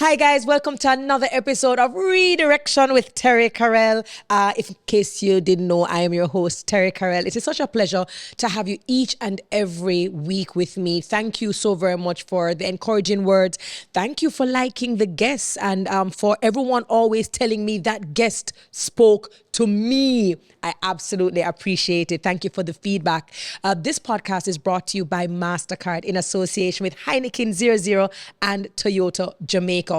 Hi guys, welcome to another episode of Redirection with Terri-Karelle. If in case you didn't know, I am your host, Terri-Karelle. It is such a pleasure to have you each and every week with me. Thank you so very much for the encouraging words. Thank you for liking the guests and for everyone always telling me that guest spoke to me. I absolutely appreciate it. Thank you for the feedback. This podcast is brought to you by MasterCard in association with Heineken 00 and Toyota Jamaica.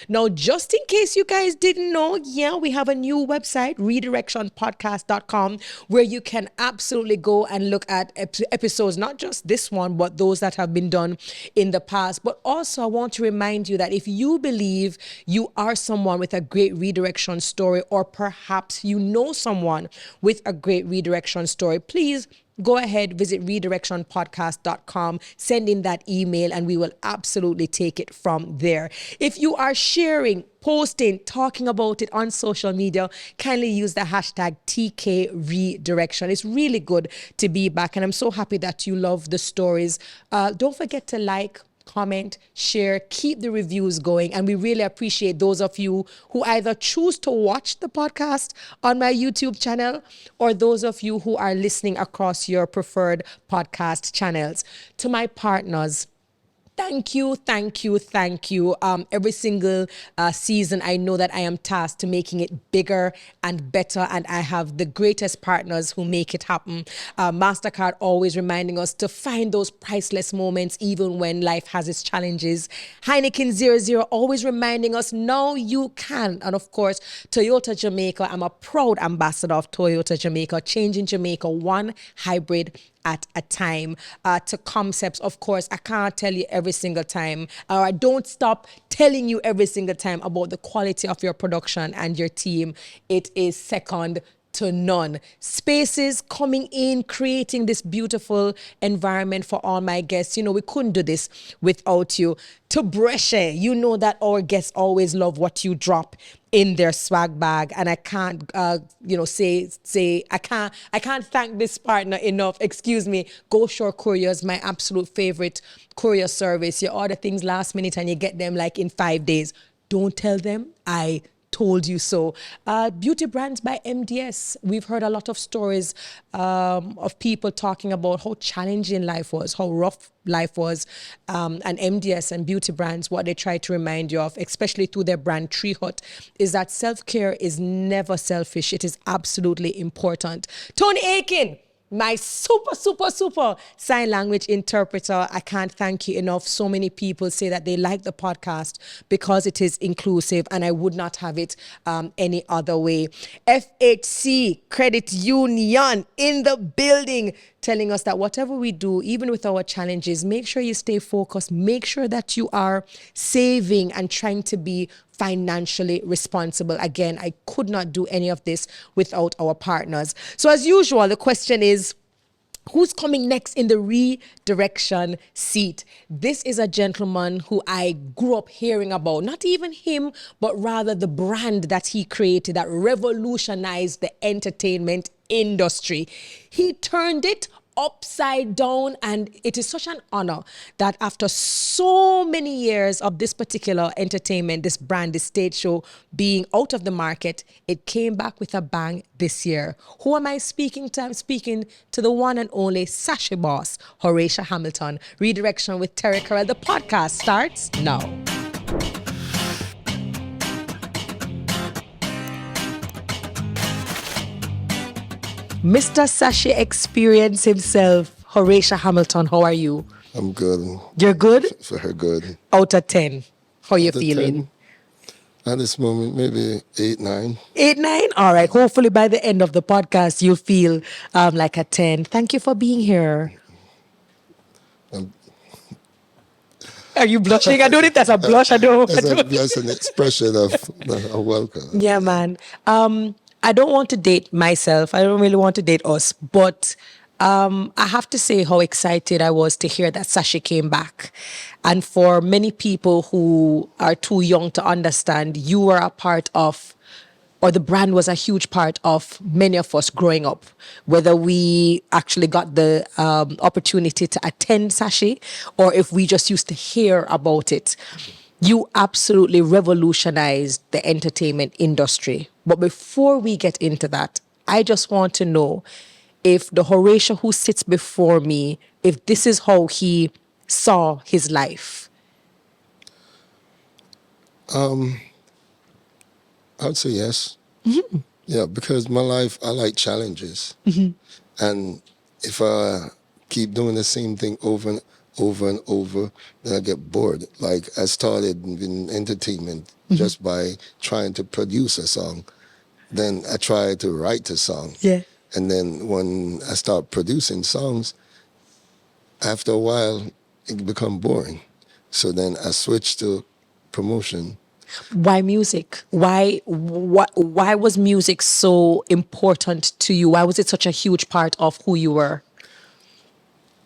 Now, just in case you guys didn't know, we have a new website, redirectionpodcast.com, where you can absolutely go and look at episodes, not just this one, but those that have been done in the past. But also, I want to remind you that if you believe you are someone with a great redirection story, or perhaps you know someone with a great redirection story, please go ahead, visit redirectionpodcast.com, send in that email, and we will absolutely take it from there. If you are sharing, posting, talking about it on social media, kindly use the hashtag TKRedirection. It's really good to be back, and I'm so happy that you love the stories. Don't forget to like, comment, share, keep the reviews going. And we really appreciate those of you who either choose to watch the podcast on my YouTube channel or those of you who are listening across your preferred podcast channels. To my partners, thank you. Every single season, I know that I am tasked to making it bigger and better, and I have the greatest partners who make it happen. MasterCard always reminding us to find those priceless moments even when life has its challenges. Heineken 00 always reminding us, no, you can. And of course, Toyota Jamaica. I'm a proud ambassador of Toyota Jamaica, changing Jamaica one hybrid at a time. To concepts, of course, I can't tell you every single time, or I don't stop telling you every single time about the quality of your production and your team. It is second to none. Spaces coming in, creating this beautiful environment for all my guests. You know, we couldn't do this without you. To Kibbieshe, you know that our guests always love what you drop in their swag bag, and I can't, I can't thank this partner enough. Excuse me. Go Shore Courier is my absolute favorite courier service. You order things last minute and you get them like in 5 days. Don't tell them I told you so. Beauty brands by MDS. We've heard a lot of stories of people talking about how challenging life was, how rough life was, and MDS and beauty brands, what they try to remind you of, especially through their brand Tree Hut, is that self-care is never selfish. It is absolutely important. Toni Aiken, my super sign language interpreter. I can't thank you enough. So many people say that they like the podcast because it is inclusive, and I would not have it any other way. FHC Credit Union in the building, telling us that whatever we do, even with our challenges, make sure you stay focused. Make sure that you are saving and trying to be financially responsible. Again, I could not do any of this without our partners. So as usual, the question is, who's coming next in the redirection seat? This is a gentleman who I grew up hearing about. Not even him, but rather the brand that he created that revolutionized the entertainment industry. He turned it upside down, and it is such an honor that after so many years of this particular entertainment, this brand, this stage show being out of the market, it came back with a bang this year. Who am I speaking to? I'm speaking to the one and only Sashi boss, Horatio Hamilton. Redirection with Terri-Karelle. The podcast starts now. Mr. Sashi Experience himself, Horatio Hamilton, how are you? I'm good. You're good? Very good. Out of 10, how are you feeling? 10, at this moment, maybe 8, 9. 8, 9? All right. Hopefully by the end of the podcast, you'll feel like a 10. Thank you for being here. Are you blushing? I don't think that's a blush. That's an expression of a welcome. Yeah, man. I don't want to date myself. I don't really want to date us. But I have to say how excited I was to hear that Sashi came back. And for many people who are too young to understand, you were a part of, or the brand was a huge part of many of us growing up, whether we actually got the opportunity to attend Sashi or if we just used to hear about it. You absolutely revolutionized the entertainment industry. But before we get into that, I just want to know if the Horatio who sits before me, if this is how he saw his life. I would say yes. Yeah, because my life, I like challenges. And if I keep doing the same thing over and over and over, then I get bored. Like I started in entertainment just by trying to produce a song. Then I tried to write a song. Yeah. And then when I start producing songs, after a while, it become boring. So then I switched to promotion. Why music? Why was music so important to you? Why was it such a huge part of who you were?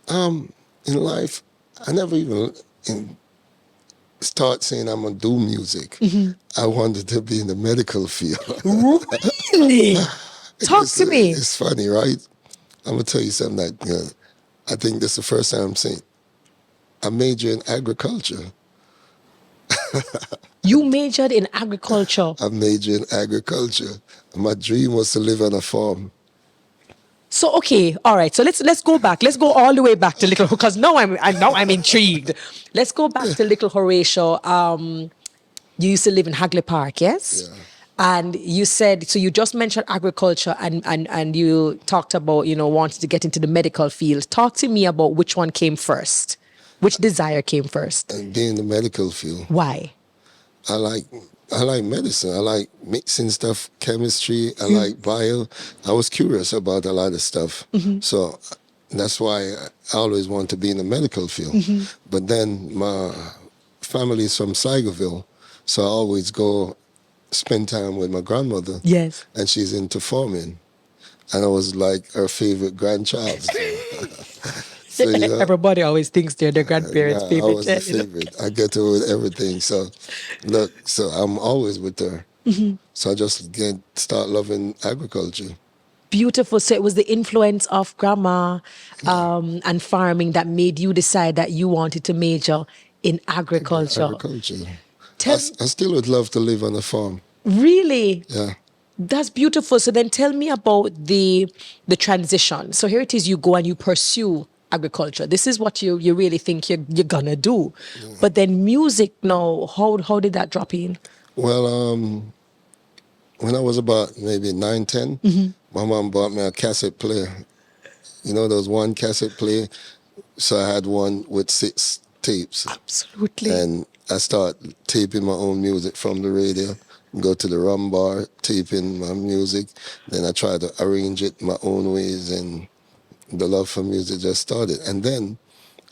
In life, I never even start saying I'm gonna do music. I wanted to be in the medical field. Really? Talk to me. It's funny, right? I'm gonna tell you something that I think this is the first time I'm saying. I majored in agriculture. You majored in agriculture. I majored in agriculture. My dream was to live on a farm. So okay, all right. So let's go back. Let's go all the way back to little because now I'm intrigued. Let's go back to little Horatio. You used to live in Hagley Park, yes? Yeah. And you said so. You just mentioned agriculture, and you talked about wanting to get into the medical field. Talk to me about which one came first. Which desire came first? And being in the medical field. Why? I like medicine. I like mixing stuff, chemistry. I like bio. I was curious about a lot of stuff. So that's why I always want to be in the medical field. But then my family is from Saigoville, so I always go spend time with my grandmother. Yes. And she's into farming. And I was like her favorite grandchild. So, Everybody always thinks they're their grandparents' I favorite. was the favorite. I get to with everything. So, look, so I'm always with her. So I just start loving agriculture. Beautiful. So it was the influence of grandma and farming that made you decide that you wanted to major in agriculture. Agriculture. Tell- I still would love to live on a farm. Really? Yeah. That's beautiful. So then tell me about the transition. So here it is, you go and you pursue agriculture. This is what you really think you're gonna do. But then music now, how did that drop in? Well, when I was about maybe 9, 10, my mom bought me a cassette player. You know those one cassette player? So I had one with 6 tapes. Absolutely. And I start taping my own music from the radio, go to the rum bar, taping my music. Then I try to arrange it my own ways, and the love for music just started. And then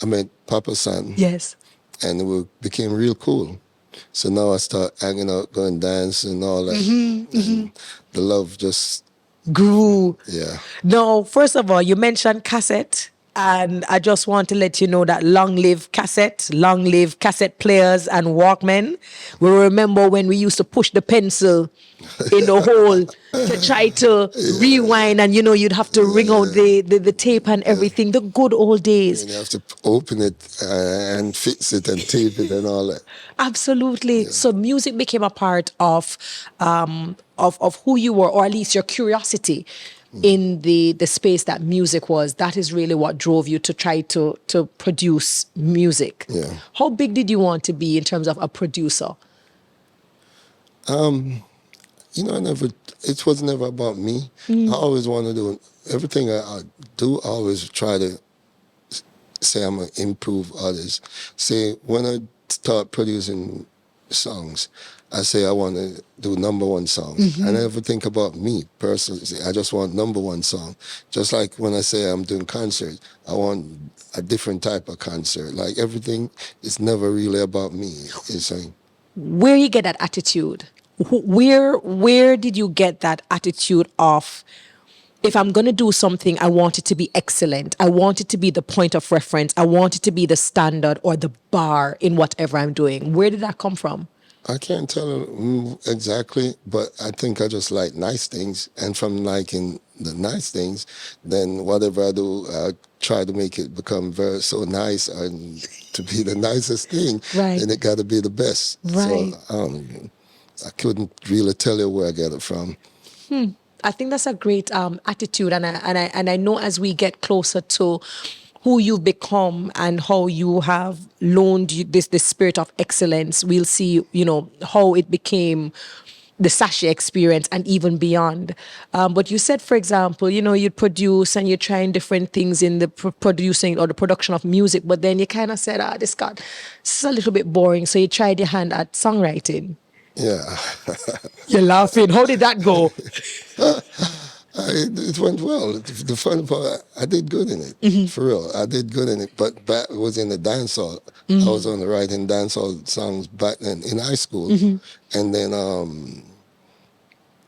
I met Papa San, Yes. and we became real cool. So now I start hanging out, going dance and all that. And the love just, Grew. yeah. No, first of all, you mentioned cassette. And I just want to let you know that long live cassette players and Walkmen. We remember when we used to push the pencil in the hole to try to rewind, and you'd have to ring out the tape and everything. The good old days. And you have to open it and fix it and tape it and all that. Absolutely. So music became a part of who you were, or at least your curiosity in the space that music was. That is really what drove you to try to produce music. Yeah. How big did you want to be in terms of a producer? It was never about me. I always want to do everything I do. I always try to say I'm going to improve others. Say when I start producing songs, I say I want to do number one songs. I never think about me personally. I just want number one song. Just like when I say I'm doing concerts, I want a different type of concert. Like everything is never really about me. It's like, Where you get that attitude? Where did you get that attitude of, if I'm going to do something, I want it to be excellent. I want it to be the point of reference. I want it to be the standard or the bar in whatever I'm doing. Where did that come from? I can't tell exactly, but I think I just like nice things. And from liking the nice things, then whatever I do, I try to make it become so nice and to be the nicest thing. Right. Then it got to be the best. Right. So I couldn't really tell you where I get it from. I think that's a great attitude, and I know as we get closer to who you've become and how you have loaned this spirit of excellence, we'll see, how it became the sachet experience and even beyond. But you said, for example, you'd produce and you're trying different things in the producing or the production of music, but then you kind of said, this is a little bit boring. So you tried your hand at songwriting. Yeah. You're laughing. How did that go? It went well. The fun part, I did good in it. For real, I did good in it. But back it was in the dance hall. I was on the writing dance hall songs back then in high school. And then,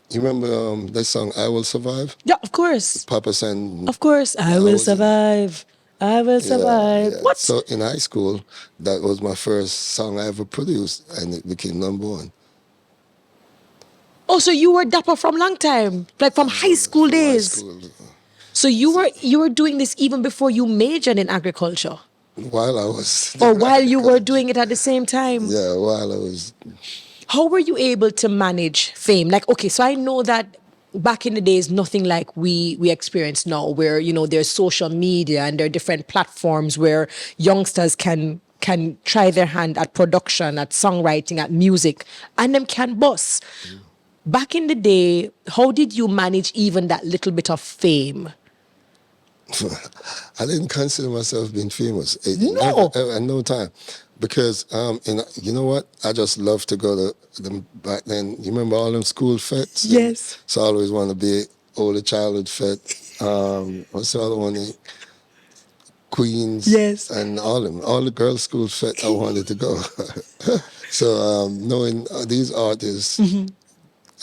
you remember that song, I Will Survive? Yeah, of course. Papa sang. Of course. I will survive. I will survive. Yeah. What? So in high school, that was my first song I ever produced, and it became #1. Oh, so you were dapper from long time, like from high school From high days. school. So you were doing this even before you majored in agriculture, While I was. or while you were doing it at the same time. Yeah, while I was. How were you able to manage fame? Like, okay, so I know that back in the days, nothing like we experience now, where there's social media and there are different platforms where youngsters can try their hand at production, at songwriting, at music, and them can bust. Back in the day, how did you manage even that little bit of fame? I didn't consider myself being famous. No. Never, at no time. Because, you know what? I just love to go to them back then. You remember all them school fetes? Yes. So I always want to be older childhood fete. What's the other one? Queens. Yes. And all the girls' school fete I wanted to go. So knowing these artists,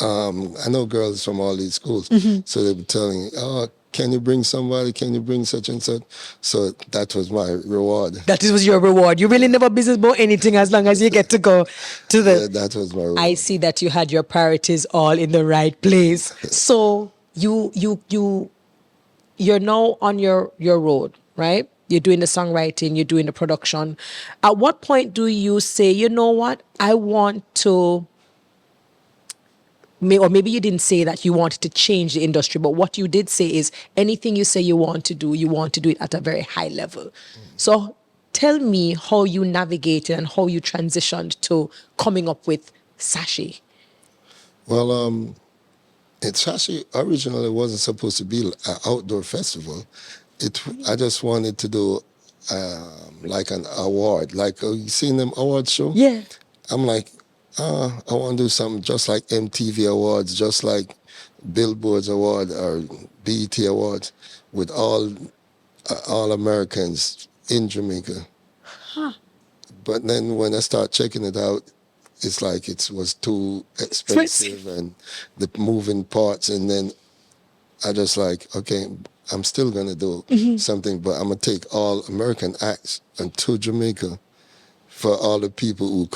I know girls from all these schools. So they were telling me, can you bring somebody? Can you bring such and such? So that was my reward. That was your reward. You really never business about anything as long as you get to go to the... Yeah, that was my reward. I see that you had your priorities all in the right place. So you're now on your road, right? You're doing the songwriting, you're doing the production. At what point do you say, you know what, I want to... Or maybe you didn't say that you wanted to change the industry, but what you did say is anything you say you want to do it at a very high level. So tell me how you navigated and how you transitioned to coming up with Sachet. Well, Sachet originally wasn't supposed to be an outdoor festival. I just wanted to do like an award. Like, you seen them award show? Yeah. I'm like, I want to do something just like MTV Awards, just like Billboard's Award or BET Awards, with all Americans in Jamaica. But then when I start checking it out, it's like it was too expensive and the moving parts. And then I just like, okay, I'm still going to do something, but I'm going to take all American acts to Jamaica for all the people who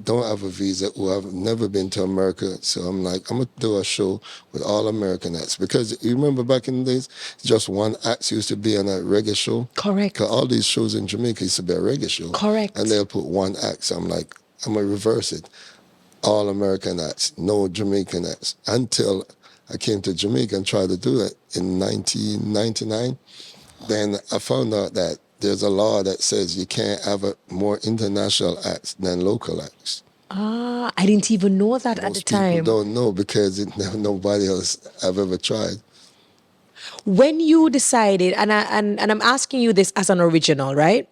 don't have a visa, who have never been to America. So I'm like, I'm going to do a show with all American acts. Because you remember back in the days, just one act used to be on a reggae show. Correct. Because all these shows in Jamaica used to be a reggae show. Correct. And they'll put one act. So I'm like, I'm going to reverse it. All American acts, no Jamaican acts. Until I came to Jamaica and tried to do that in 1999. Then I found out that there's a law that says you can't have more international acts than local acts. I didn't even know that at the time. Most people don't know because nobody else have ever tried. When you decided, and I'm asking you this as an original, right?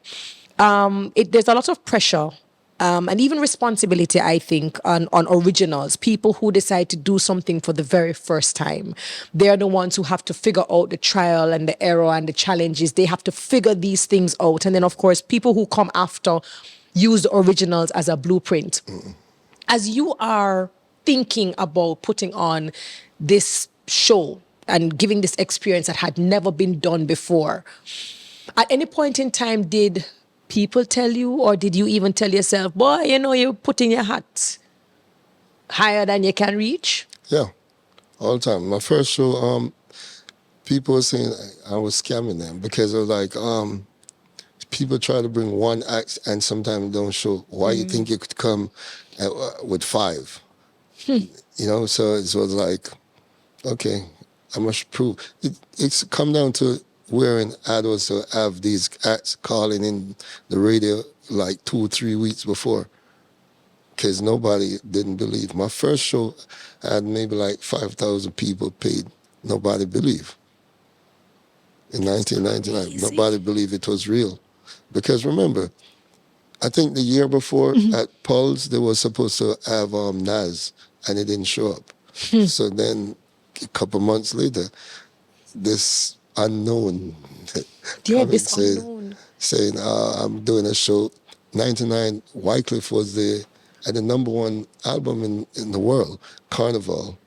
There's a lot of pressure and even responsibility, I think, on originals, people who decide to do something for the very first time. They're the ones who have to figure out the trial and the error and the challenges. They have to figure these things out. And then, of course, people who come after use the originals as a blueprint. As you are thinking about putting on this show and giving this experience that had never been done before, at any point in time, did people tell you, or did you even tell yourself, boy, you're putting your hat higher than you can reach? Yeah. all the time. My first show, people were saying I was scamming them because it was like, people try to bring one act and sometimes don't show. Why you think you could come with 5? You know, so it was like, okay, I must prove. It's come down to wearing adults to have these acts calling in the radio like 2 or 3 weeks before, because nobody didn't believe. My first show had maybe like 5,000 people paid. Nobody believed. In 1999, nobody believed it was real. Because remember, I think the year before at Paul's, they were supposed to have Nas, and it didn't show up. So then a couple months later, this unknown saying, I'm doing a show. 99, Wycliffe was the number 1 album in the world, Carnival.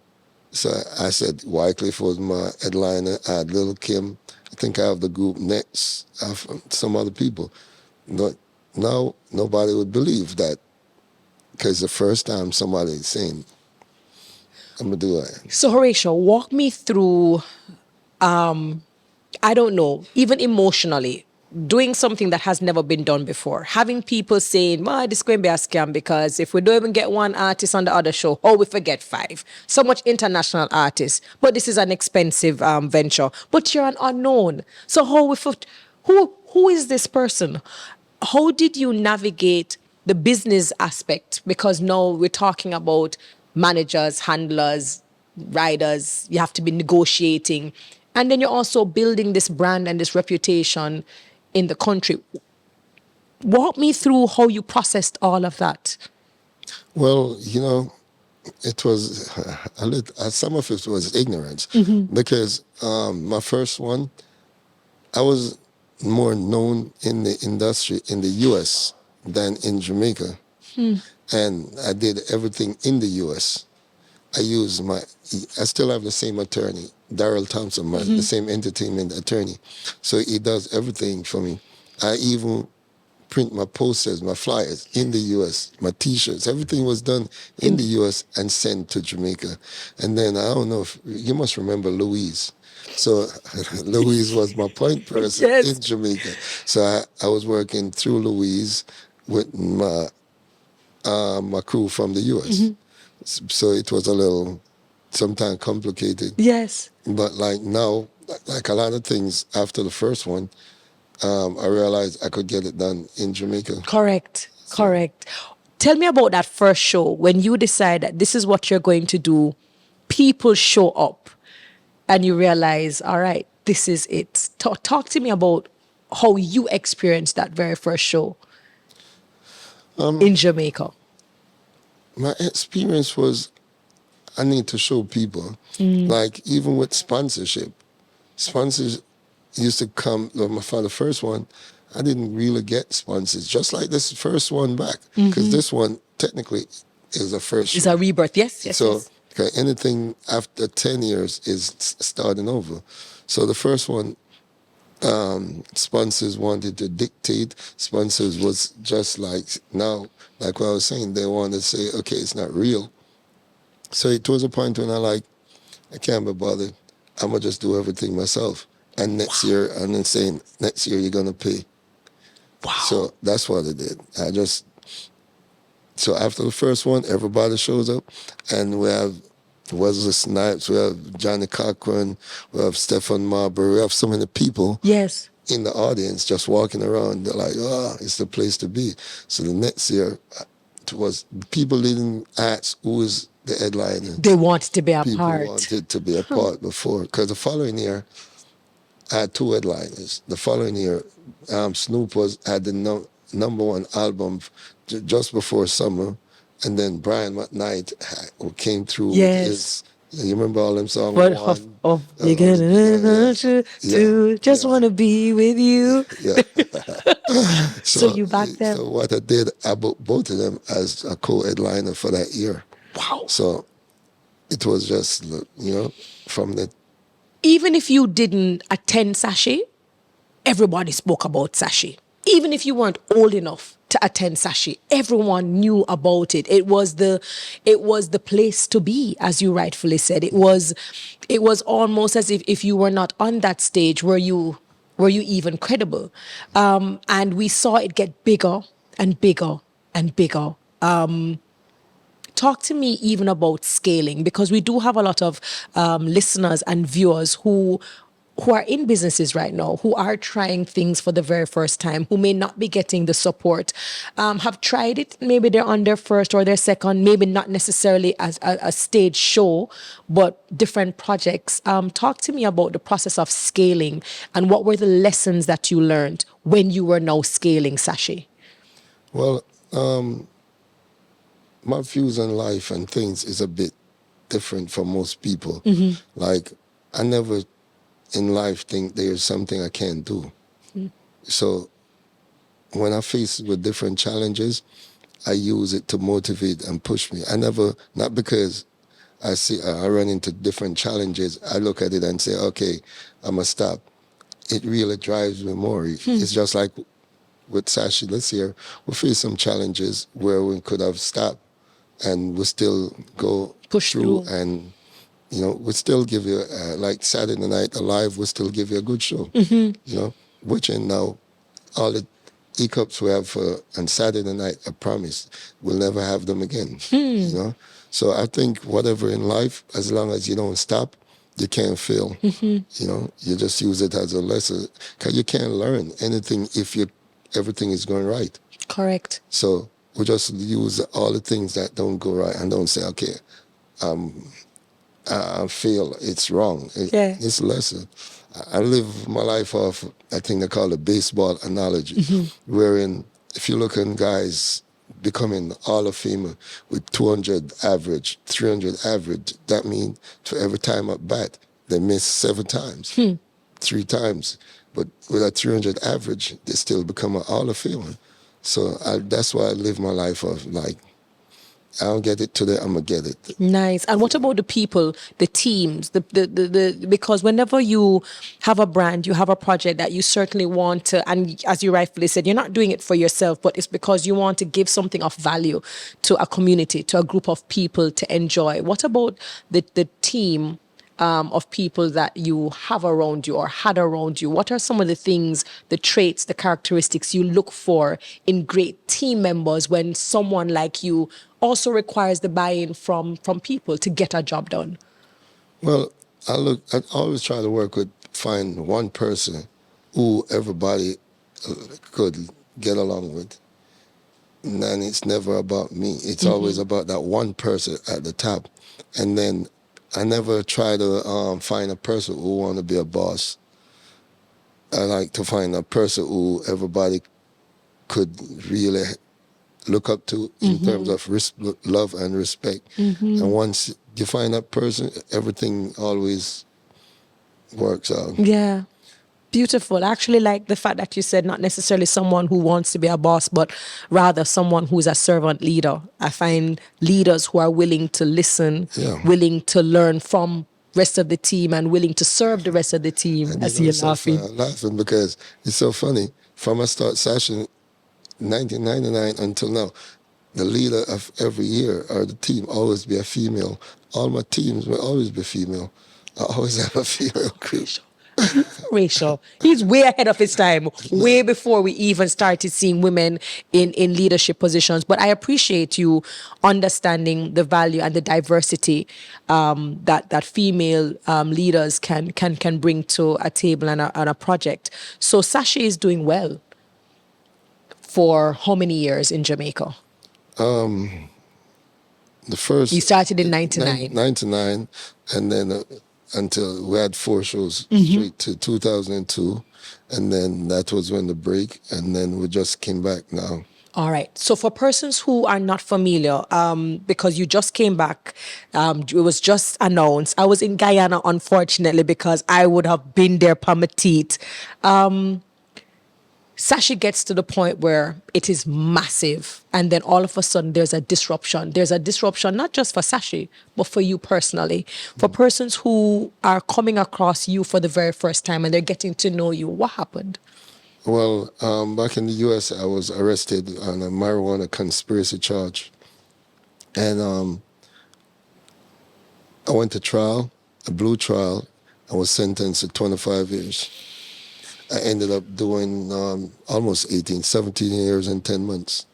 So I said Wycliffe was my headliner. I had Lil' Kim. I think I have the group Next. I have some other people. But now nobody would believe that, because the first time somebody is saying, I'm going to do that. So Horatio, walk me through, I don't know, even emotionally, doing something that has never been done before. Having people saying, well, this is going to be a scam because if we don't even get 1 artist on the other show, we forget 5. So much international artists. But this is an expensive venture. But you're an unknown. So who is this person? How did you navigate the business aspect? Because now we're talking about managers, handlers, riders. You have to be negotiating. And then you're also building this brand and this reputation in the country. Walk me through how you processed all of that. Well, you know, it was some of it was ignorance, because my first one, I was more known in the industry in the U.S. than in Jamaica, and I did everything in the U.S. I still have the same attorney, Daryl Thompson, the same entertainment attorney. So he does everything for me. I even print my posters, my flyers in the U.S., my T-shirts. Everything was done in the U.S. and sent to Jamaica. And then I don't know if you must remember Louise. So Louise was my point person in Jamaica. So I was working through Louise with my crew from the U.S. So it was a little, sometimes complicated. Yes. But like now, like a lot of things after the first one, I realized I could get it done in Jamaica. Correct. Tell me about that first show when you decide that this is what you're going to do. People show up and you realize, all right, this is it. Talk to me about how you experienced that very first show in Jamaica. My experience was, I need to show people, like even with sponsorship. Sponsors used to come, for the first one, I didn't really get sponsors, just like this first one back, because this one technically is a first It's show. a rebirth, yes. So anything after 10 years is starting over. So the first one, sponsors wanted to dictate. Sponsors was just like now, like what I was saying, they want to say, okay, it's not real. So it was a point when I can't be bothered. I'm going to just do everything myself. And next year, and then saying, next year you're going to pay. Wow. So that's what I did. So after the first one, everybody shows up, and we have Wesley Snipes, we have Johnny Cochran, we have Stephen Marbury, we have so many people in the audience just walking around. They're like, it's the place to be. So the next year, it was people didn't ask who is the headliner. They wanted to be a people part. People wanted to be a part before. Because the following year, I had 2 headliners. The following year, Snoop had the number 1 album just before summer, and then Brian McKnight who came through with his. You remember all them songs? You to just want to be with you. So you backed them. So what I did, I booked both of them as a co-headliner for that year. Wow. So it was just, from the. Even if you didn't attend Sachet, everybody spoke about Sachet. Even if you weren't old enough to attend Sashi. Everyone knew about it. It was the place to be, as you rightfully said. It was almost as if you were not on that stage, were you even credible? And we saw it get bigger and bigger and bigger. Talk to me even about scaling, because we do have a lot of listeners and viewers who are in businesses right now, who are trying things for the very first time, who may not be getting the support, have tried it. Maybe they're on their first or their second, maybe not necessarily as a stage show, but different projects. Talk to me about the process of scaling and what were the lessons that you learned when you were now scaling Sashi? Well, my views on life and things is a bit different from most people. Like, I never in life think there's something I can't do. So when I face with different challenges, I use it to motivate and push me. I never, not because I run into different challenges, I look at it and say, okay, I'm going to stop. It really drives me more. It's just like with Sashi this year, we faced some challenges where we could have stopped and we still go Push through. And we still give you, like Saturday Night Alive, we still give you a good show. Which in now, all the hiccups we have on Saturday night, I promise, we'll never have them again. So I think whatever in life, as long as you don't stop, you can't fail. You just use it as a lesson. Because you can't learn anything if everything is going right. Correct. So we just use all the things that don't go right and don't say, okay, I feel it's wrong. It's a lesson. I live my life off, I think they call it baseball analogy, wherein if you look at guys becoming Hall of Famer with 200 average, 300 average, that means for every time at bat, they miss 7 times, 3 times. But with a 300 average, they still become a Hall of Famer. So that's why I live my life of, like, I don't get it today, I'm going to get it. Nice. And what about the people, the teams, because whenever you have a brand, you have a project that you certainly want to, and as you rightfully said, you're not doing it for yourself, but it's because you want to give something of value to a community, to a group of people to enjoy. What about the team of people that you have around you or had around you? What are some of the things, the traits, the characteristics you look for in great team members when someone like you also requires the buy-in from people to get a job done? Well, I always try to find one person who everybody could get along with. And then it's never about me. It's always about that one person at the top. And then I never try to find a person who want to be a boss. I like to find a person who everybody could really look up to in terms of love and respect. And once you find that person, everything always works out. Yeah. Beautiful. I actually like the fact that you said not necessarily someone who wants to be a boss, but rather someone who's a servant leader. I find leaders who are willing to listen, willing to learn from rest of the team and willing to serve the rest of the team. And I see you laughing. I'm laughing because it's so funny. From I start session 1999 until now, the leader of every year or the team always be a female. All my teams will always be female. I always have a female group. Racial. He's way ahead of his time, way before we even started seeing women in leadership positions. But I appreciate you understanding the value and the diversity that female leaders can bring to a table and a project. So Sashi is doing well for how many years in Jamaica? The first... You started in 99. 99, and then until we had 4 shows straight to 2002, and then that was when the break, and then we just came back now. All right. So for persons who are not familiar, because you just came back, it was just announced. I was in Guyana, unfortunately, because I would have been there per my teeth. Sashi gets to the point where it is massive, and then all of a sudden there's a disruption. There's a disruption not just for Sashi, but for you personally. For persons who are coming across you for the very first time and they're getting to know you, what happened? Well, back in the U.S., I was arrested on a marijuana conspiracy charge, and I went to trial, a blue trial. I was sentenced to 25 years. I ended up doing almost 18, 17 years and 10 months.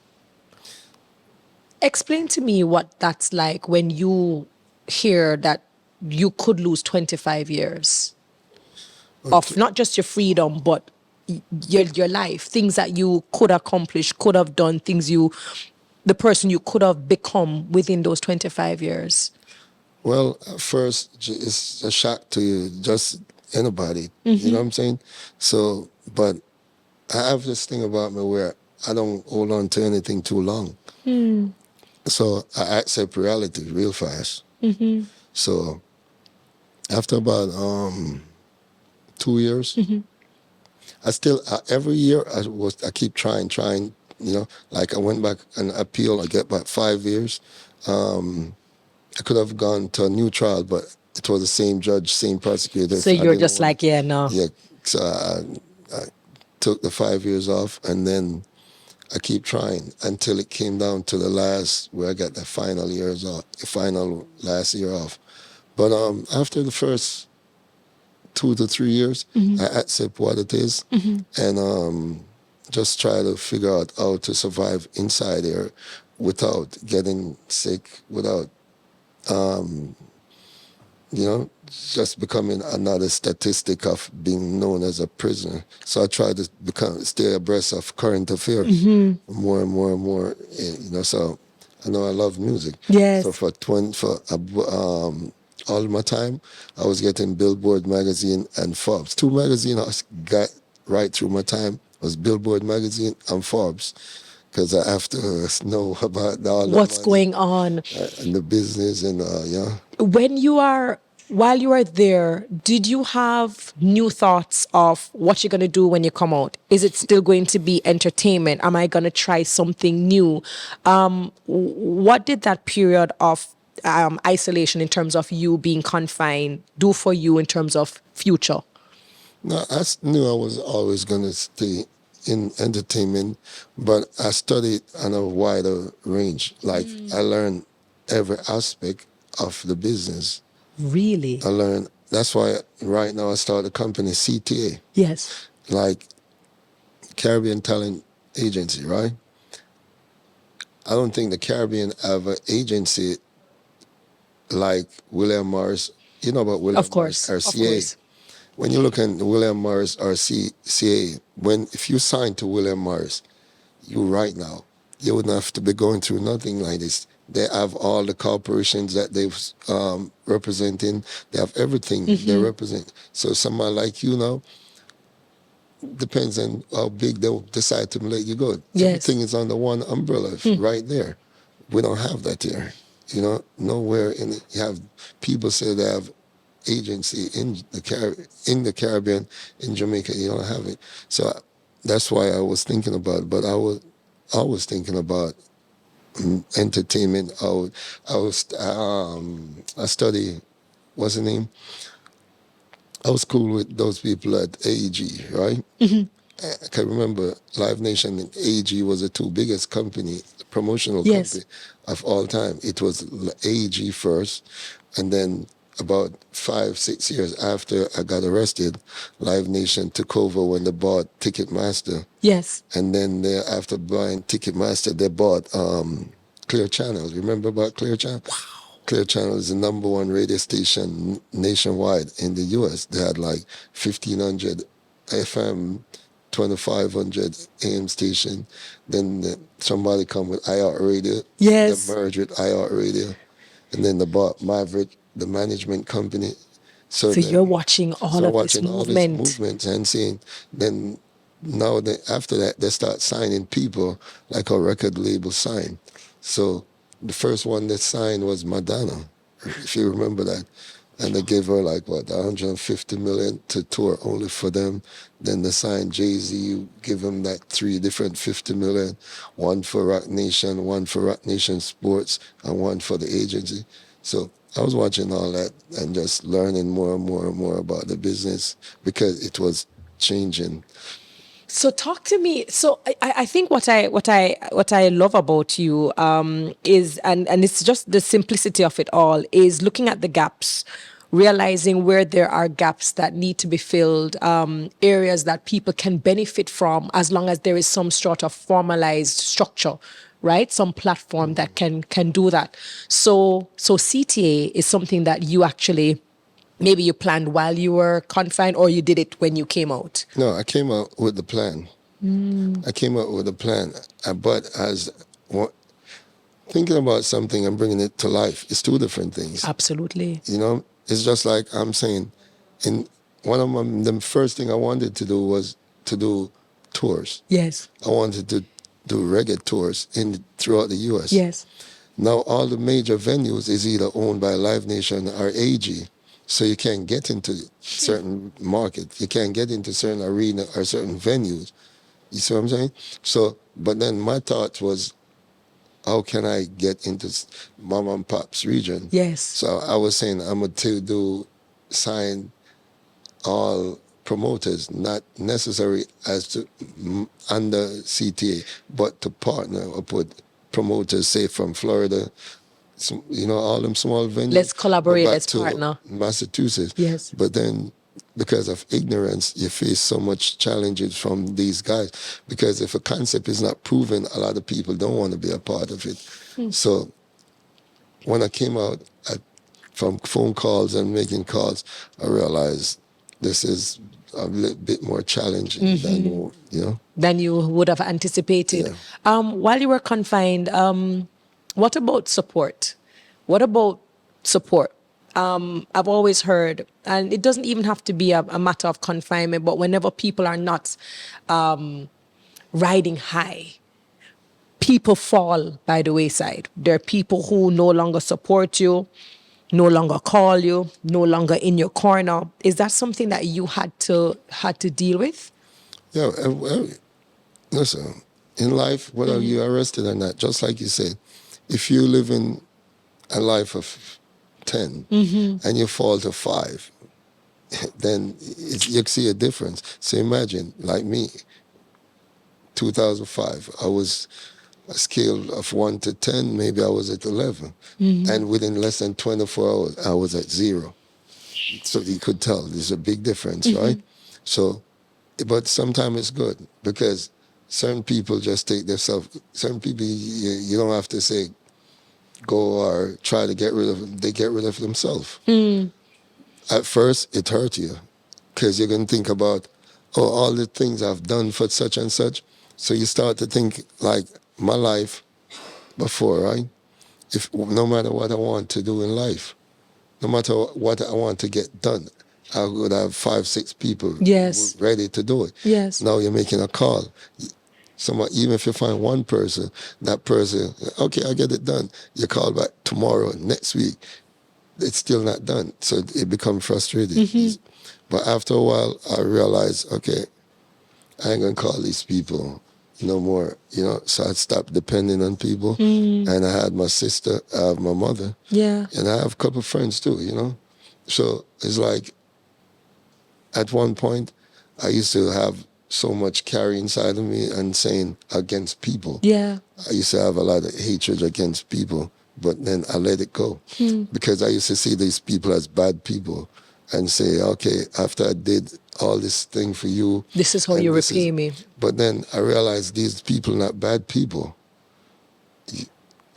Explain to me what that's like when you hear that you could lose 25 years of not just your freedom, but your life, things that you could accomplish, could have done, the person you could have become within those 25 years. Well, at first, it's a shock to you, just anybody. You know what I'm saying? So, but I have this thing about me where I don't hold on to anything too long. So I accept reality real fast. So after about 2 years, I still every year I keep trying. You know, like I went back and appeal. I get back 5 years. I could have gone to a new trial, but it was the same judge, same prosecutor. So I you're didn't just want- like, yeah, no. yeah. So I took the 5 years off, and then I keep trying until it came down to the last where I got the final years off, the final last year off. But after the first 2 to 3 years, I accept what it is, and just try to figure out how to survive inside there without getting sick, without you know, just becoming another statistic of being known as a prisoner. So I try to stay abreast of current affairs more and more and more. You know, so I know I love music. Yes. So all my time, I was getting Billboard magazine and Forbes. Two magazines I got right through my time was Billboard magazine and Forbes, because I have to know about all the What's money, going on? and the business, and yeah. While you are there, did you have new thoughts of what you're going to do when you come out? Is it still going to be entertainment? Am I going to try something new? What did that period of isolation in terms of you being confined do for you in terms of future? No, knew I was always going to stay in entertainment, but I studied on a wider range. Like I learned every aspect of the business. Really? I learned. That's why right now I started a company, CTA, Yes. like Caribbean Talent Agency, right? I don't think the Caribbean have an agency like William Morris. You know about William Of course. Morris, Of RCA. course. When you look at William Morris or CA, if you sign to William Morris, you right now, you wouldn't have to be going through nothing like this. They have all the corporations that they've representing. They have everything they represent. So someone like you now, depends on how big they'll decide to let you go. Yes. Everything is under one umbrella right there. We don't have that here. You know, nowhere you have people say they have agency in the Caribbean, in Jamaica. You don't have it. So that's why I was thinking about it. But I was thinking about entertainment. I study, what's the name? I was cool with those people at AEG, right? I can remember Live Nation and AEG was the two biggest promotional Yes. company of all time. It was AEG first, and then about 5-6 years after I got arrested, Live Nation took over when they bought Ticketmaster. Yes. And then after buying Ticketmaster, they bought Clear Channel. Remember about Clear Channel? Wow. Clear Channel is the number one radio station nationwide in the U.S. They had like 1,500 FM, 2,500 AM station. Then somebody come with iHeartRadio. Yes. They merged with iHeartRadio. And then they bought Maverick, the management company. So you're watching all of this movement. All this movement and seeing, then now after that, they start signing people like a record label sign. So the first one that signed was Madonna, if you remember that. And they gave her like, what, 150 million to tour only for them. Then they signed Jay-Z, give him that 3 different 50 million, one for Rock Nation, one for Rock Nation Sports, and one for the agency. So I was watching all that and just learning more and more and more about the business because it was changing So talk to me. So I think what I love about you is and it's just the simplicity of it all is looking at the gaps, realizing where there are gaps that need to be filled, areas that people can benefit from as long as there is some sort of formalized structure, right? Some platform that can do that. So CTA is something that you actually maybe you planned while you were confined or you did it when you came out. No, I came out with the plan. I came out with a plan, but thinking about something and bringing it to life is two different things. Absolutely. You know, it's just like I'm saying, in one of the first thing I wanted to do was to do tours. Yes. I wanted to do reggae tours throughout the U.S. Yes. Now all the major venues is either owned by Live Nation or AG, so you can't get into certain market. You can't get into certain arena or certain venues. You see what I'm saying? So, but then my thought was, how can I get into mom and pop's region? Yes. So I was saying I'm going to sign all promoters, not necessary as to under CTA, but to partner up with promoters, say from Florida, all them small venues. Let's collaborate, but back let's to partner. Massachusetts. Yes. But then, because of ignorance, you face so much challenges from these guys. Because if a concept is not proven, a lot of people don't want to be a part of it. So when I came out from phone calls and making calls, I realized this is a little bit more challenging Than you would have anticipated. Yeah. While you were confined, what about support? What about support? I've always heard, and it doesn't even have to be a matter of confinement, but whenever people are not riding high, people fall by the wayside. There are people who no longer support you, no longer call you, no longer in your corner. Is that something that you had to deal with? Yeah. Listen, in life, whether you're arrested or not, just like you said, if you live in a life of 10 and you fall to 5, then you see a difference. So imagine, like me, 2005, I was a scale of 1 to 10, maybe I was at 11. And within less than 24 hours, I was at 0. So you could tell there's a big difference, right? So, but sometimes it's good because certain people just take themselves, certain people you don't have to say, go or try to get rid of them. They get rid of themselves. At first, it hurt you because you're going to think about, all the things I've done for such and such. So you start to think like my life before, right? If no matter what I want to do in life, no matter what I want to get done, I would have 5, 6 people Yes. ready to do it. Yes. Now you're making a call. Even if you find one person, that person, okay, I get it done. You call back tomorrow, next week, it's still not done. So it becomes frustrating. But after a while, I realized, okay, I ain't gonna call these people no more, So I stopped depending on people. And I had my sister, I have my mother. Yeah. And I have a couple of friends too, So it's like, at one point, I used to have so much carry inside of me and saying against people. Yeah. I used to have a lot of hatred against people, but then I let it go. Because I used to see these people as bad people and say, okay, after I did all this thing for you. This is how you repay me. But then I realized these people not bad people.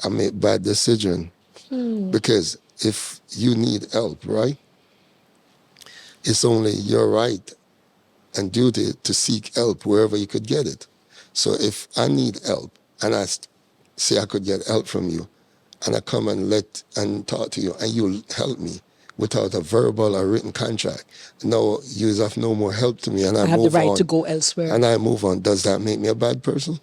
I made bad decision. Because if you need help, right? It's only your right and duty to seek help wherever you could get it. So if I need help and I say I could get help from you and I come and talk to you and you'll help me without a verbal or written contract, no, you have no more help to me and I have move the right on, to go elsewhere. And I move on. Does that make me a bad person?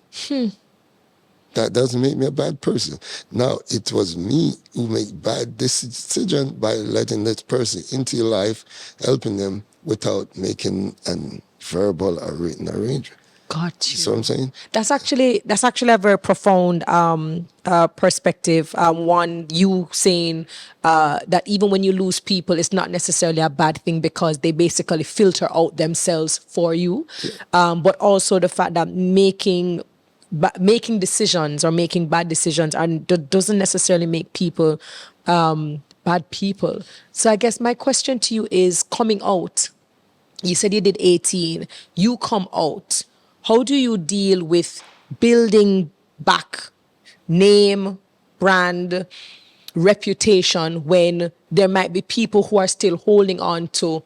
That doesn't make me a bad person. Now, it was me who made bad decision by letting this person into your life, helping them without making a verbal or written arrangement. Got you. See what I'm saying? That's actually a very profound perspective. One, you saying that even when you lose people, it's not necessarily a bad thing because they basically filter out themselves for you. But also the fact that making decisions or making bad decisions and doesn't necessarily make people bad people. So I guess my question to you is, coming out, you said you did 18, you come out. How do you deal with building back name, brand, reputation when there might be people who are still holding on to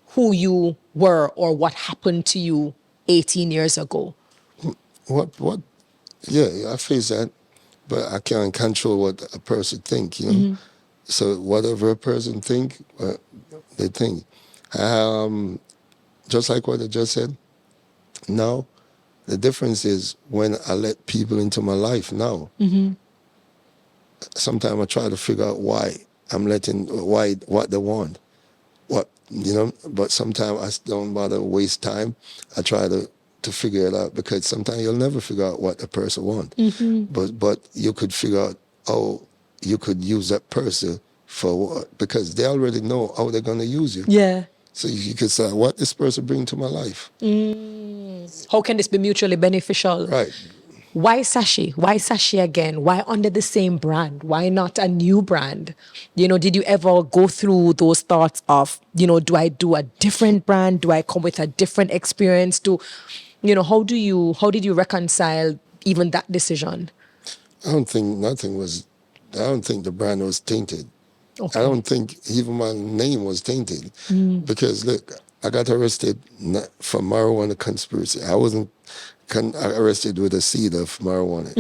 who you were or what happened to you 18 years ago? What? Yeah, I face that, but I can't control what a person think. So whatever a person think, they think. Just like what I just said. Now, the difference is when I let people into my life now. Sometimes I try to figure out why what they want. But sometimes I don't bother waste time. I try to figure it out because sometimes you'll never figure out what the person wants. But you could figure out how you could use that person for what, because they already know how they're going to use you. Yeah. So you could say, what this person bring to my life? How can this be mutually beneficial? Right. Why Sashi? Why Sashi again? Why under the same brand? Why not a new brand? Did you ever go through those thoughts of, do I do a different brand? Do I come with a different experience? How did you reconcile even that decision? I don't think the brand was tainted. Okay. I don't think even my name was tainted because look, I got arrested for marijuana conspiracy. I wasn't arrested with a seed of marijuana.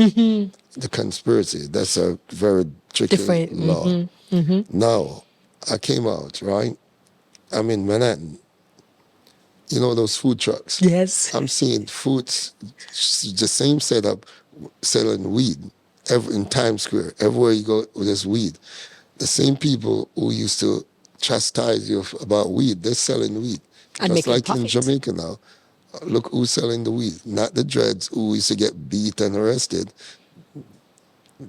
The conspiracy, that's a very tricky Different. law. Now, I came out, right? I'm in Manhattan. You know those food trucks? Yes. I'm seeing foods, the same setup, selling weed in Times Square. Everywhere you go, there's weed. The same people who used to chastise you about weed, they're selling weed. And just making like profit. in Jamaica now. Look who's selling the weed. Not the dreads who used to get beat and arrested.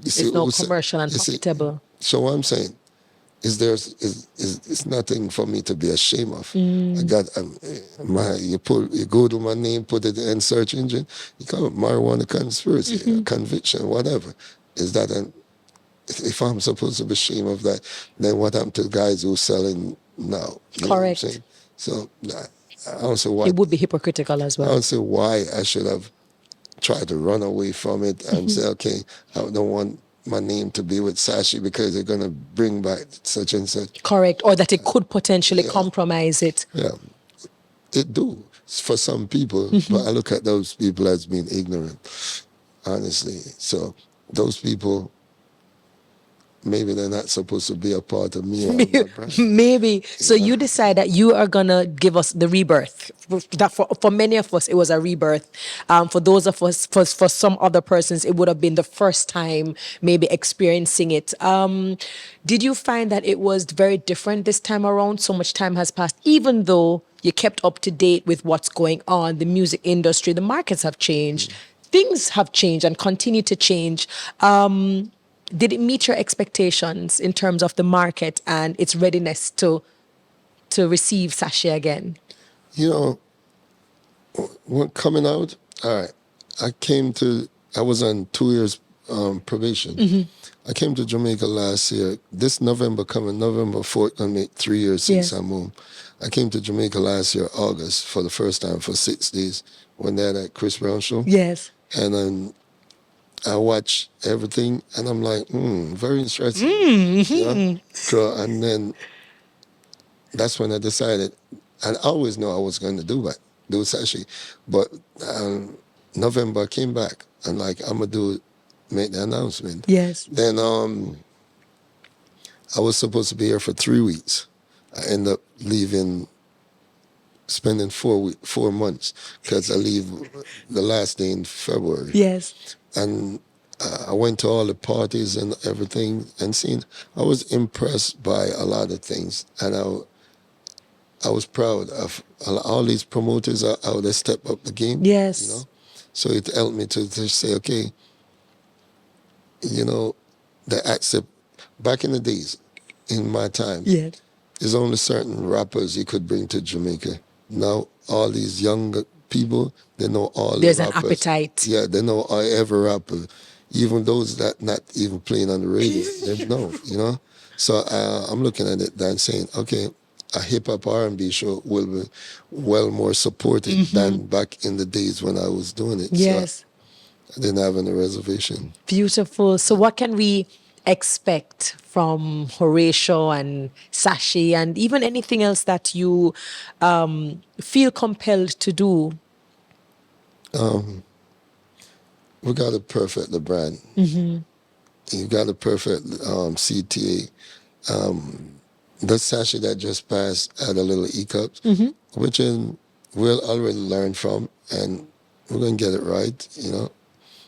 It's no commercial and profitable. So what I'm saying is it's nothing for me to be ashamed of. I got you Google my name, put it in search engine, you call it marijuana conspiracy, conviction, whatever. Is that if I'm supposed to be ashamed of that, then what happened to the guys who are selling now? You know what I'm Correct. saying? So I don't see why. It would be hypocritical as I well. don't see why I should have tried to run away from it and say, okay, I don't want my name to be with Sashi because they're going to bring back such and such. Correct. Or that it could potentially compromise it. Yeah, it do for some people, but I look at those people as being ignorant, honestly. So those people, maybe they're not supposed to be a part of me or my brand. Maybe. So you decide that you are going to give us the rebirth. That for many of us, it was a rebirth. For those of us, for some other persons, it would have been the first time maybe experiencing it. Did you find that it was very different this time around? So much time has passed, even though you kept up to date with what's going on, the music industry, the markets have changed. Things have changed and continue to change. Did it meet your expectations in terms of the market and its readiness to receive Sashi again? When coming out, all right, I was on 2 years probation. I came to Jamaica last year. This November 4th, I make 3 years since I moved. I came to Jamaica last year, August, for the first time for 6 days when they had that Chris Brown show. Yes. And then I watch everything, and I'm like, very interesting. So, and then that's when I decided, and I always know I was going to do Sashi, but November I came back, and like, I'm going to make the announcement. Yes. Then I was supposed to be here for 3 weeks. I ended up spending 4 months, because I leave the last day in February. Yes. And I went to all the parties and everything and I was impressed by a lot of things. And I was proud of all these promoters, how they step up the game. Yes. You know? So it helped me to say, okay, you know, the accept, back in the days, in my time, Yeah. there's only certain rappers you could bring to Jamaica. Now, all these young people, they know all There's the an rappers. appetite. Yeah, they know every rapper. Even those that not even playing on the radio, they know, you know? So I'm looking at it and saying, okay, a hip-hop R&B show will be well more supported than back in the days when I was doing it. Yes. So I didn't have any reservation. Beautiful. So what can we expect from Horatio and Sashi and even anything else that you feel compelled to do? We got to perfect the brand. You got to perfect CTA. The Sashi that just passed had a little hiccups, which we'll already learn from, and we're going to get it right, you know.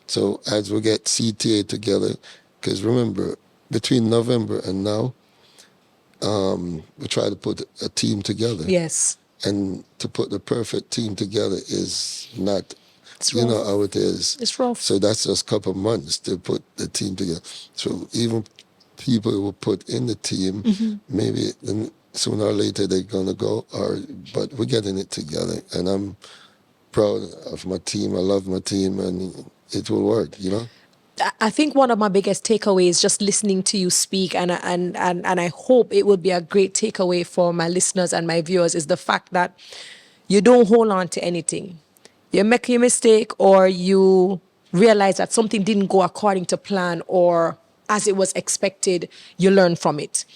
So as we get CTA together, because remember, between November and now, we try to put a team together. Yes. And to put the perfect team together is not, It's you know rough. how it is. It's rough. So that's just a couple of months to put the team together. So even people who put in the team, maybe sooner or later they're going to go, but we're getting it together. And I'm proud of my team. I love my team, and it will work, you know? I think one of my biggest takeaways just listening to you speak, and I hope it will be a great takeaway for my listeners and my viewers, is the fact that you don't hold on to anything. You make a mistake or you realize that something didn't go according to plan or as it was expected, you learn from it.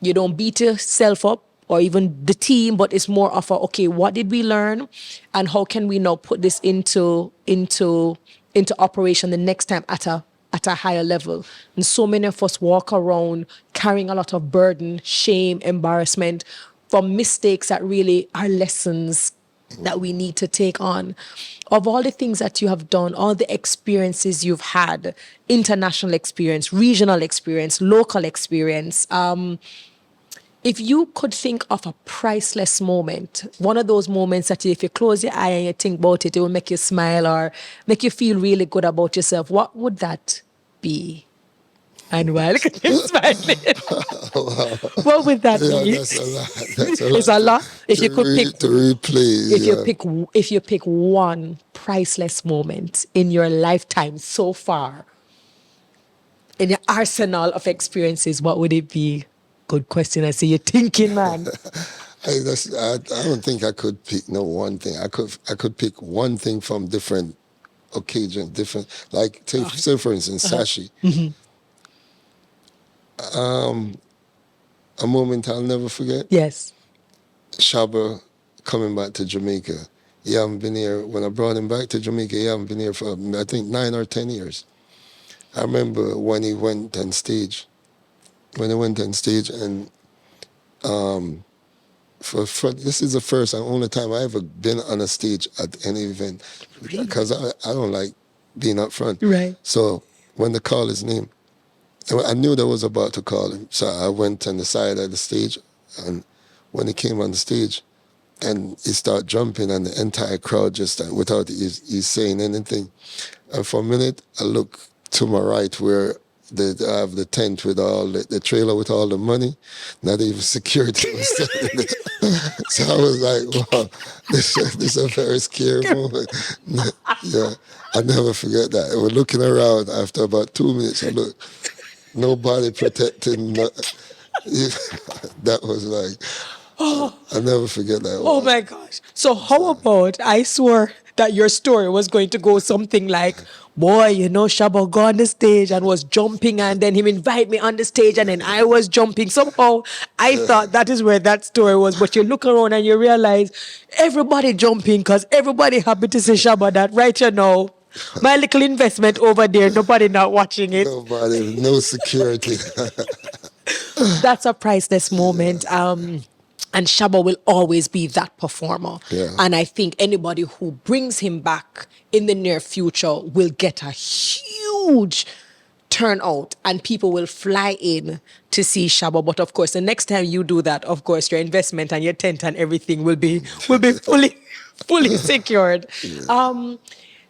You don't beat yourself up or even the team, but it's more of a, okay, what did we learn and how can we now put this into operation the next time at a higher level. And so many of us walk around carrying a lot of burden, shame, embarrassment from mistakes that really are lessons that we need to take on. Of all the things that you have done, all the experiences you've had, international experience, regional experience, local experience, if you could think of a priceless moment, one of those moments that if you close your eye and you think about it, it will make you smile or make you feel really good about yourself, what would that be? And why? Look at him smiling. What would that Yeah, be? that's a lot. That's a lot. It's a lot. If you could pick, to replay. if you pick one priceless moment in your lifetime so far, in your arsenal of experiences, what would it be? Good question. I see you thinking, man. I don't think I could pick no one thing. I could pick one thing from different occasions, different, like say for instance, Sashi. A moment I'll never forget. Yes. Shabba coming back to Jamaica. He haven't been here, when I brought him back to Jamaica, he haven't been here for, I think, 9 or 10 years. I remember when he went on stage. And this is the first and only time I ever been on a stage at any event. Because I don't like being up front. Right. So when they called his name, I knew they was about to call him. So I went on the side of the stage, and when he came on the stage, and he started jumping, and the entire crowd just, without he saying anything. And for a minute, I looked to my right where they have the tent with all the trailer with all the money. Not even security was standing there. So I was like, wow, this is a very scary moment. Yeah, I'll never forget that. We're looking around after about 2 minutes. I look, nobody protecting. That was like, I'll never forget that. Oh my gosh. So how about, I swore that your story was going to go something like, boy, you know, Shabba go on the stage and was jumping and then him invite me on the stage and then I was jumping. Somehow I thought that is where that story was. But you look around and you realize everybody jumping because everybody happy to see Shabba that right you know. My little investment over there, nobody not watching it. Nobody, no security. That's a priceless moment. And Shabba will always be that performer. Yeah. And I think anybody who brings him back in the near future will get a huge turn out and people will fly in to see Shabba. But of course, the next time you do that, of course, your investment and your tent and everything will be fully secured.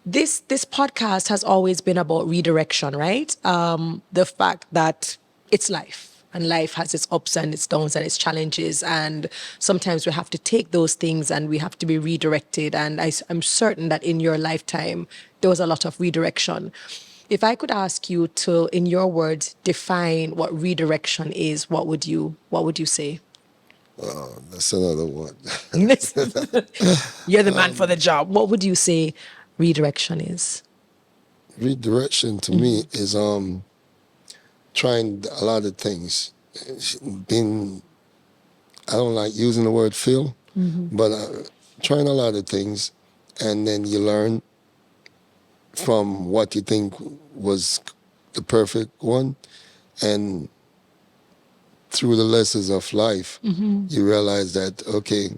This podcast has always been about redirection, right? The fact that it's life, and life has its ups and its downs and its challenges, and sometimes we have to take those things and we have to be redirected. And I'm certain that in your lifetime there was a lot of redirection. If I could ask you to, in your words, define what redirection is, what would you say? That's another one. You're the man for the job. What would you say redirection is? Redirection to me is trying a lot of things. I don't like using the word feel, but trying a lot of things, and then you learn from what you think was the perfect one, and through the lessons of life, you realize that, okay,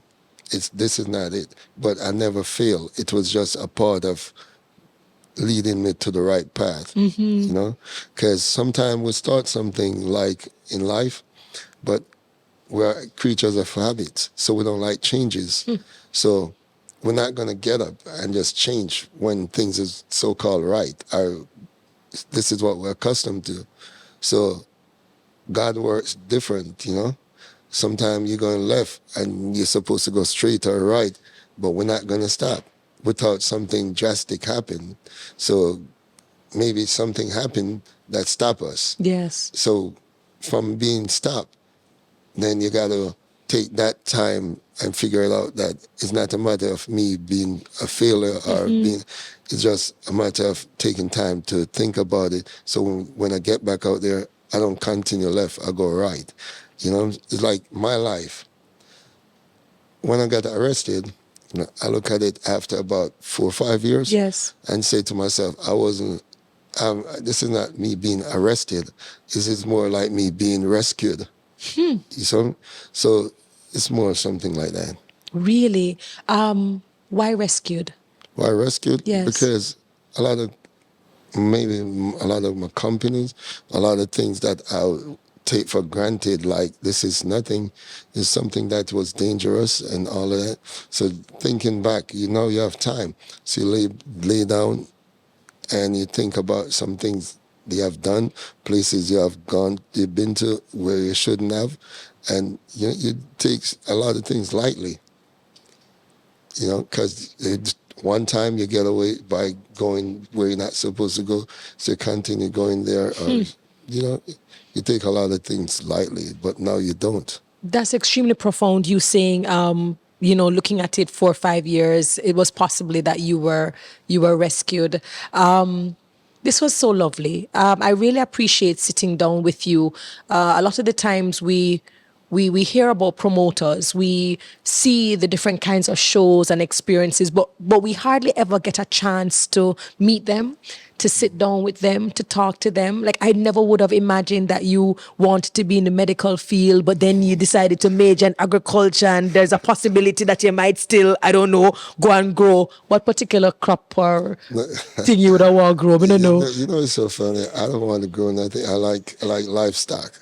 this is not it. But I never failed. It was just a part of leading me to the right path, you know? Because sometimes we start something like in life, but we're creatures of habits, so we don't like changes. So we're not going to get up and just change when things is so-called right. This is what we're accustomed to. So God works different, you know? Sometimes you're going left and you're supposed to go straight or right, but we're not going to stop without something drastic happen. So maybe something happened that stopped us. Yes. So from being stopped, then you got to take that time and figure it out that it's not a matter of me being a failure or it's just a matter of taking time to think about it. So when I get back out there, I don't continue left, I go right. You know, it's like my life. When I got arrested, I look at it after about 4 or 5 years, and say to myself, this is not me being arrested. This is more like me being rescued. You know? So it's more something like that. Really? Why rescued? Why rescued? Yes. Because a lot of my companies, a lot of things that I take for granted, like this is nothing, is something that was dangerous and all of that. So thinking back, you have time. So you lay down and you think about some things you have done, places you've been to where you shouldn't have, and you take a lot of things lightly, because one time you get away by going where you're not supposed to go, so you continue going there, or, you take a lot of things lightly, but now you don't. That's extremely profound. You saying, looking at it 4 or 5 years, it was possibly that you were rescued. This was so lovely. I really appreciate sitting down with you. A lot of the times we hear about promoters, we see the different kinds of shows and experiences, but we hardly ever get a chance to meet them, to sit down with them, to talk to them. Like, I never would have imagined that you wanted to be in the medical field, but then you decided to major in agriculture, and there's a possibility that you might still, I don't know, go and grow. What particular crop or thing you would have want to grow? I don't know. It's so funny. I don't want to grow nothing. I like livestock.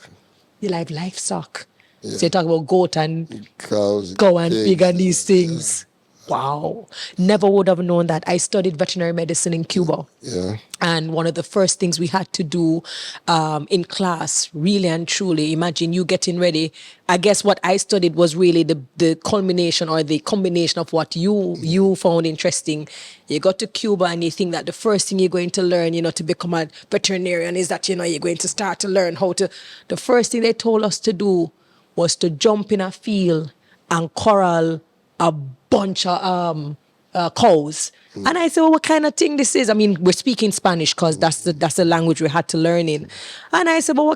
You like livestock? Yeah. So you talk about goat and cows, cow and pig and these things. Yeah. Wow. Never would have known that. I studied veterinary medicine in Cuba. Yeah. And one of the first things we had to do in class, really and truly, imagine you getting ready. I guess what I studied was really the culmination or the combination of what you found interesting. You got to Cuba and you think that the first thing you're going to learn, to become a veterinarian is that, you're going to start to learn how to. The first thing they told us to do was to jump in a field and corral a bunch of cows. And I said, well, what kind of thing this is? I mean, we're speaking Spanish because that's the language we had to learn in. And I said, well,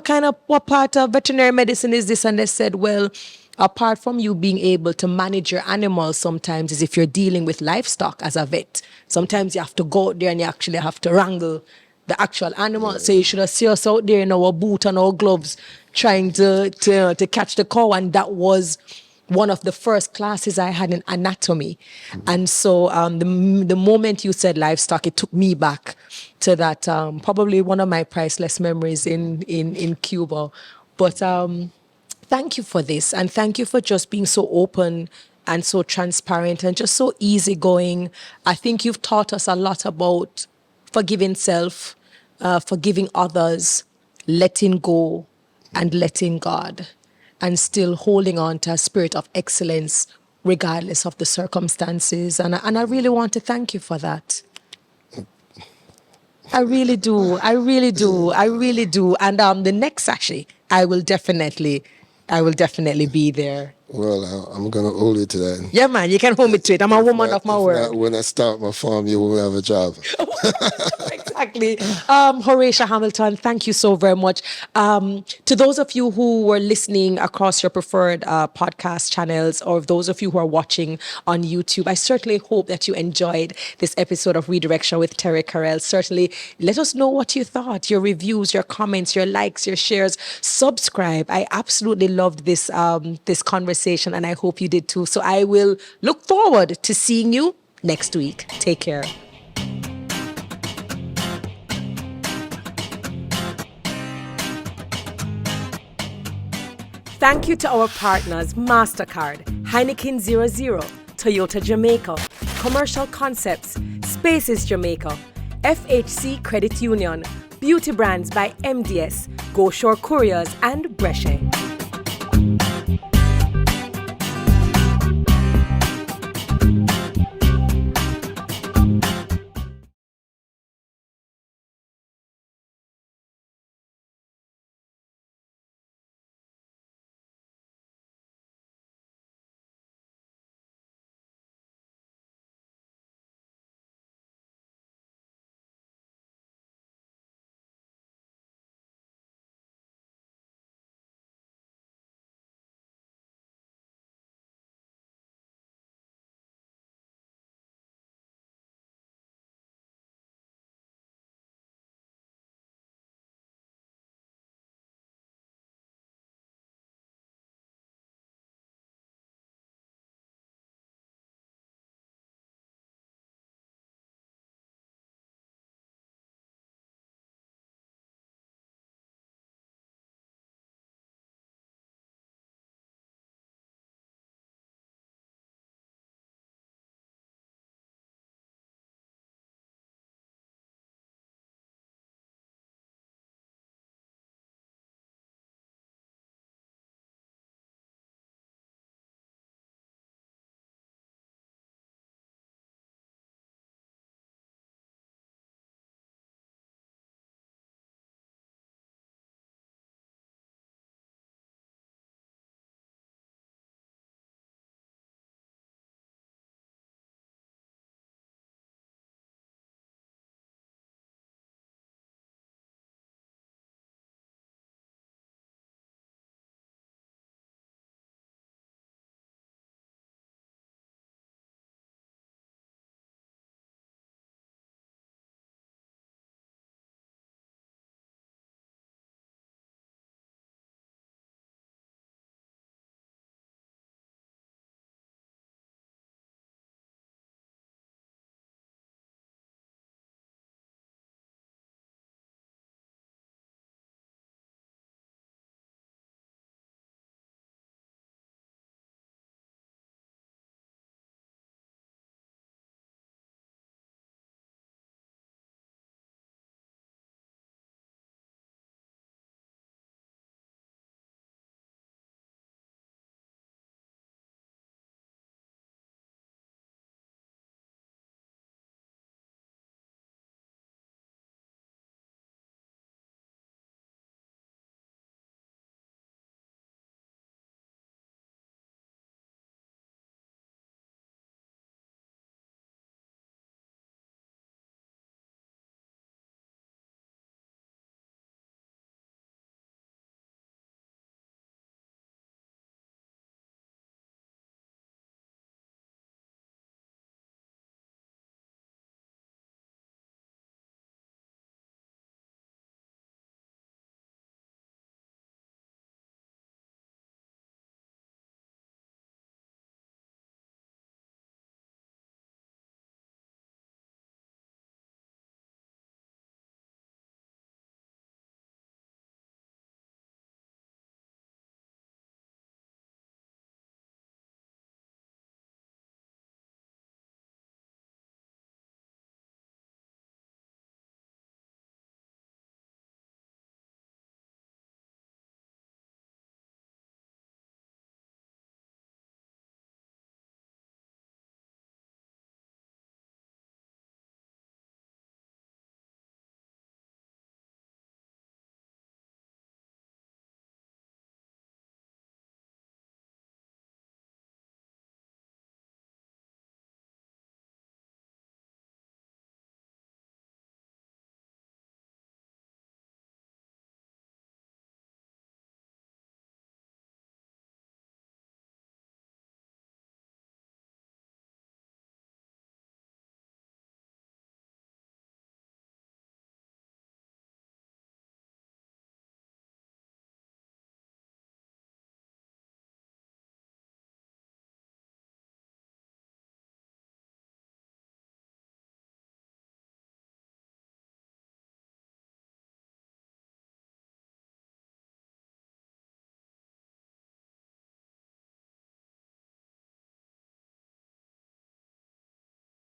what part of veterinary medicine is this? And they said, well, apart from you being able to manage your animals sometimes is if you're dealing with livestock as a vet. Sometimes you have to go out there and you actually have to wrangle the actual animal. Yeah. So you should have seen us out there in our boot and our gloves trying to catch the cow. And that was one of the first classes I had in anatomy. And so the moment you said livestock, it took me back to that, probably one of my priceless memories in Cuba. But thank you for this. And thank you for just being so open and so transparent and just so easygoing. I think you've taught us a lot about forgiving self, forgiving others, letting go, and letting God, and still holding on to a spirit of excellence regardless of the circumstances. And I really want to thank you for that. I really do. I really do. I really do. And the next session, I will definitely be there. Well, I'm going to hold you to that. Yeah, man, you can hold me to it. I'm a woman of my word. When I start my farm, you will have a job. Exactly. Horatio Hamilton, thank you so very much. To those of you who were listening across your preferred podcast channels, or those of you who are watching on YouTube, I certainly hope that you enjoyed this episode of Redirection with Terri-Karelle. Certainly let us know what you thought, your reviews, your comments, your likes, your shares. Subscribe. I absolutely loved this conversation, and I hope you did too. So I will look forward to seeing you next week. Take care. Thank you to our partners, MasterCard, Heineken 00, Toyota Jamaica, Commercial Concepts, Spaces Jamaica, FHC Credit Union, Beauty Brands by MDS, Go Shore Couriers, and Brescia.